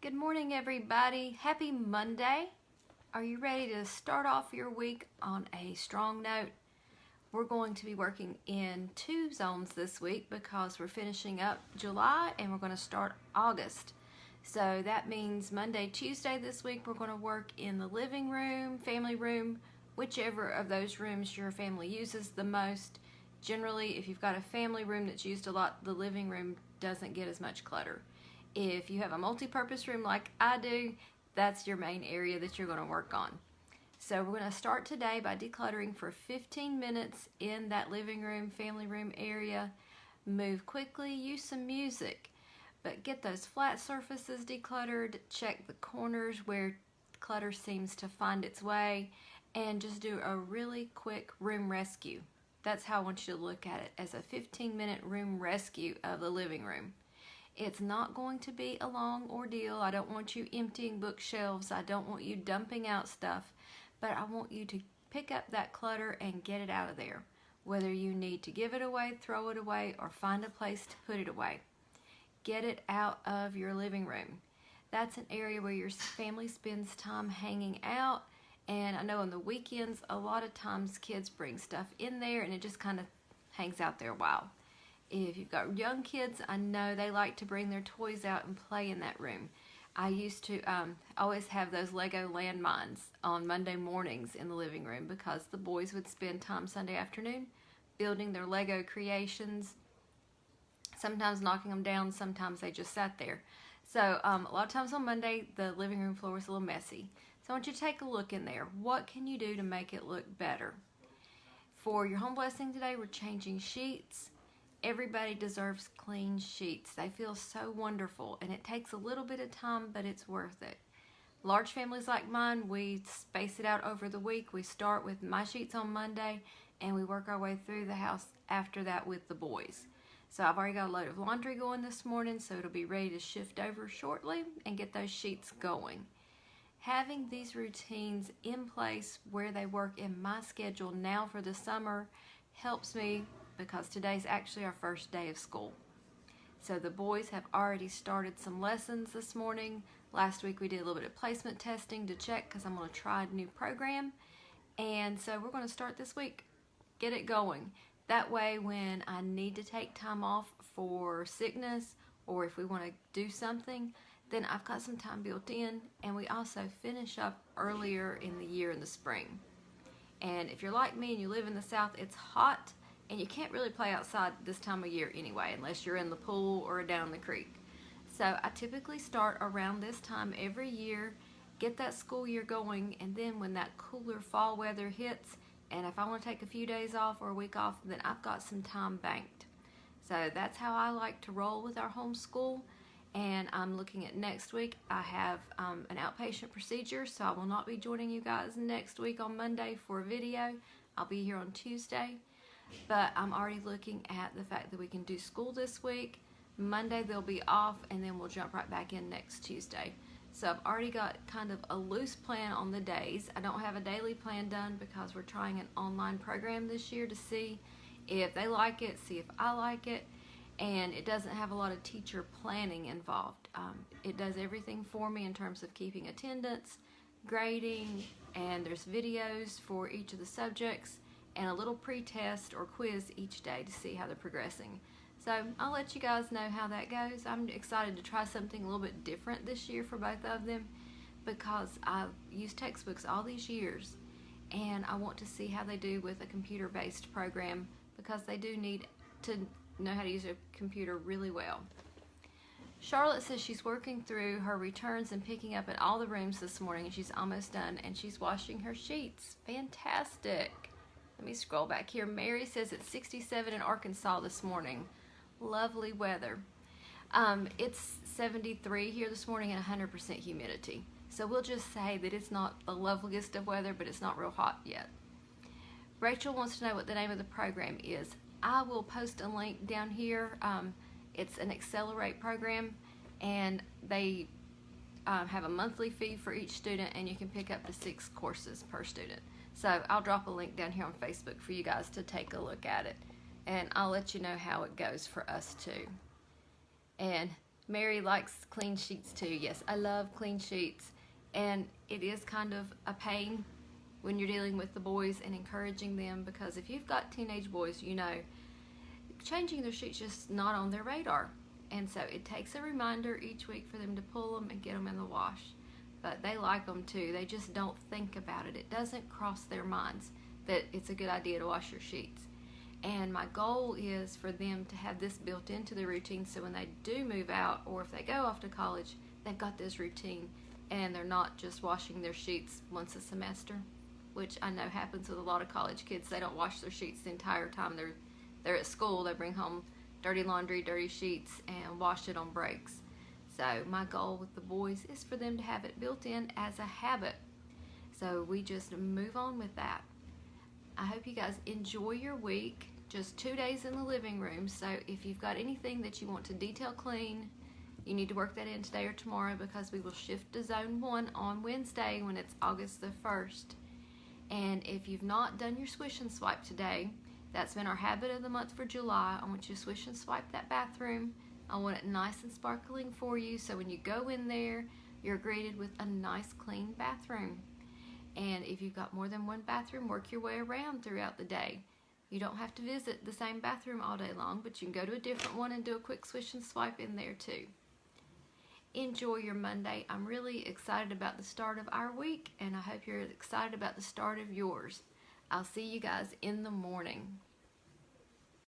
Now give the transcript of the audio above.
Good morning, everybody. Happy Monday. Are you ready to start off your week on a strong note? We're going to be working in 2 zones this week because we're finishing up July and we're going to start August. So that means Monday, Tuesday this week, we're going to work in the living room, family room, whichever of those rooms your family uses the most. Generally, if you've got a family room that's used a lot, the living room doesn't get as much clutter. If you have a multi-purpose room like I do, that's your main area that you're going to work on. So we're going to start today by decluttering for 15 minutes in that living room, family room area. Move quickly, use some music, but get those flat surfaces decluttered, check the corners where clutter seems to find its way, and just do a really quick room rescue. That's how I want you to look at it, as a 15-minute room rescue of the living room. It's not going to be a long ordeal. I don't want you emptying bookshelves. I don't want you dumping out stuff, but I want you to pick up that clutter and get it out of there. Whether you need to give it away, throw it away, or find a place to put it away. Get it out of your living room. That's an area where your family spends time hanging out, and I know on the weekends, a lot of times kids bring stuff in there and it just kind of hangs out there a while. If you've got young kids, I know they like to bring their toys out and play in that room. I used to always have those Lego landmines on Monday mornings in the living room because the boys would spend time Sunday afternoon building their Lego creations, sometimes knocking them down, sometimes they just sat there. So a lot of times on Monday, the living room floor was a little messy. So I want you to take a look in there. What can you do to make it look better? For your home blessing today, we're changing sheets. Everybody deserves clean sheets. They feel so wonderful, and it takes a little bit of time, but it's worth it. Large families like mine, we space it out over the week. We start with my sheets on Monday, and we work our way through the house after that with the boys. So I've already got a load of laundry going this morning, so it'll be ready to shift over shortly and get those sheets going. Having these routines in place where they work in my schedule now for the summer helps me, because today's actually our first day of school. So the boys have already started some lessons this morning. Last week we did a little bit of placement testing to check because I'm going to try a new program. And so we're going to start this week. Get it going. That way when I need to take time off for sickness or if we want to do something, then I've got some time built in, and we also finish up earlier in the year in the spring. And if you're like me and you live in the South, it's hot, and you can't really play outside this time of year anyway, unless you're in the pool or down the creek. So I typically start around this time every year, get that school year going, and then when that cooler fall weather hits, and if I want to take a few days off or a week off, then I've got some time banked. So that's how I like to roll with our homeschool. And I'm looking at next week. I have an outpatient procedure, so I will not be joining you guys next week on Monday for a video. I'll be here on Tuesday. But I'm already looking at the fact that we can do school this week. Monday they'll be off, and then we'll jump right back in next Tuesday. So I've already got kind of a loose plan on the days. I don't have a daily plan done because we're trying an online program this year to see if they like it, see if I like it. And it doesn't have a lot of teacher planning involved. It does everything for me in terms of keeping attendance, grading, and there's videos for each of the subjects, and a little pre-test or quiz each day to see how they're progressing. So I'll let you guys know how that goes. I'm excited to try something a little bit different this year for both of them because I've used textbooks all these years, and I want to see how they do with a computer-based program because they do need to know how to use a computer really well. Charlotte says she's working through her returns and picking up in all the rooms this morning, and she's almost done, and she's washing her sheets. Fantastic. Let me scroll back here. Mary says it's 67 in Arkansas this morning. Lovely weather. It's 73 here this morning and 100% humidity. So we'll just say that it's not the loveliest of weather, but it's not real hot yet. Rachel wants to know what the name of the program is. I will post a link down here. It's an Accelerate program, and they have a monthly fee for each student, and you can pick up to 6 courses per student. So I'll drop a link down here on Facebook for you guys to take a look at it, and I'll let you know how it goes for us too. And Mary likes clean sheets too. Yes, I love clean sheets. And it is kind of a pain when you're dealing with the boys and encouraging them, because if you've got teenage boys, you know, changing their sheets just not on their radar. And so it takes a reminder each week for them to pull them and get them in the wash. But they like them too. They just don't think about it. It doesn't cross their minds that it's a good idea to wash your sheets. And my goal is for them to have this built into their routine, so when they do move out or if they go off to college, they've got this routine and they're not just washing their sheets once a semester, which I know happens with a lot of college kids. They don't wash their sheets the entire time they're at school. They bring home dirty laundry, dirty sheets, and wash it on breaks. So my goal with the boys is for them to have it built in as a habit. So we just move on with that. I hope you guys enjoy your week. Just 2 days in the living room. So if you've got anything that you want to detail clean, you need to work that in today or tomorrow, because we will shift to zone 1 on Wednesday when it's August the 1st. And if you've not done your swish and swipe today, that's been our habit of the month for July. I want you to swish and swipe that bathroom. I want it nice and sparkling for you, so when you go in there, you're greeted with a nice clean bathroom. And if you've got more than one bathroom, work your way around throughout the day. You don't have to visit the same bathroom all day long, but you can go to a different one and do a quick swish and swipe in there too. Enjoy your Monday. I'm really excited about the start of our week, and I hope you're excited about the start of yours. I'll see you guys in the morning.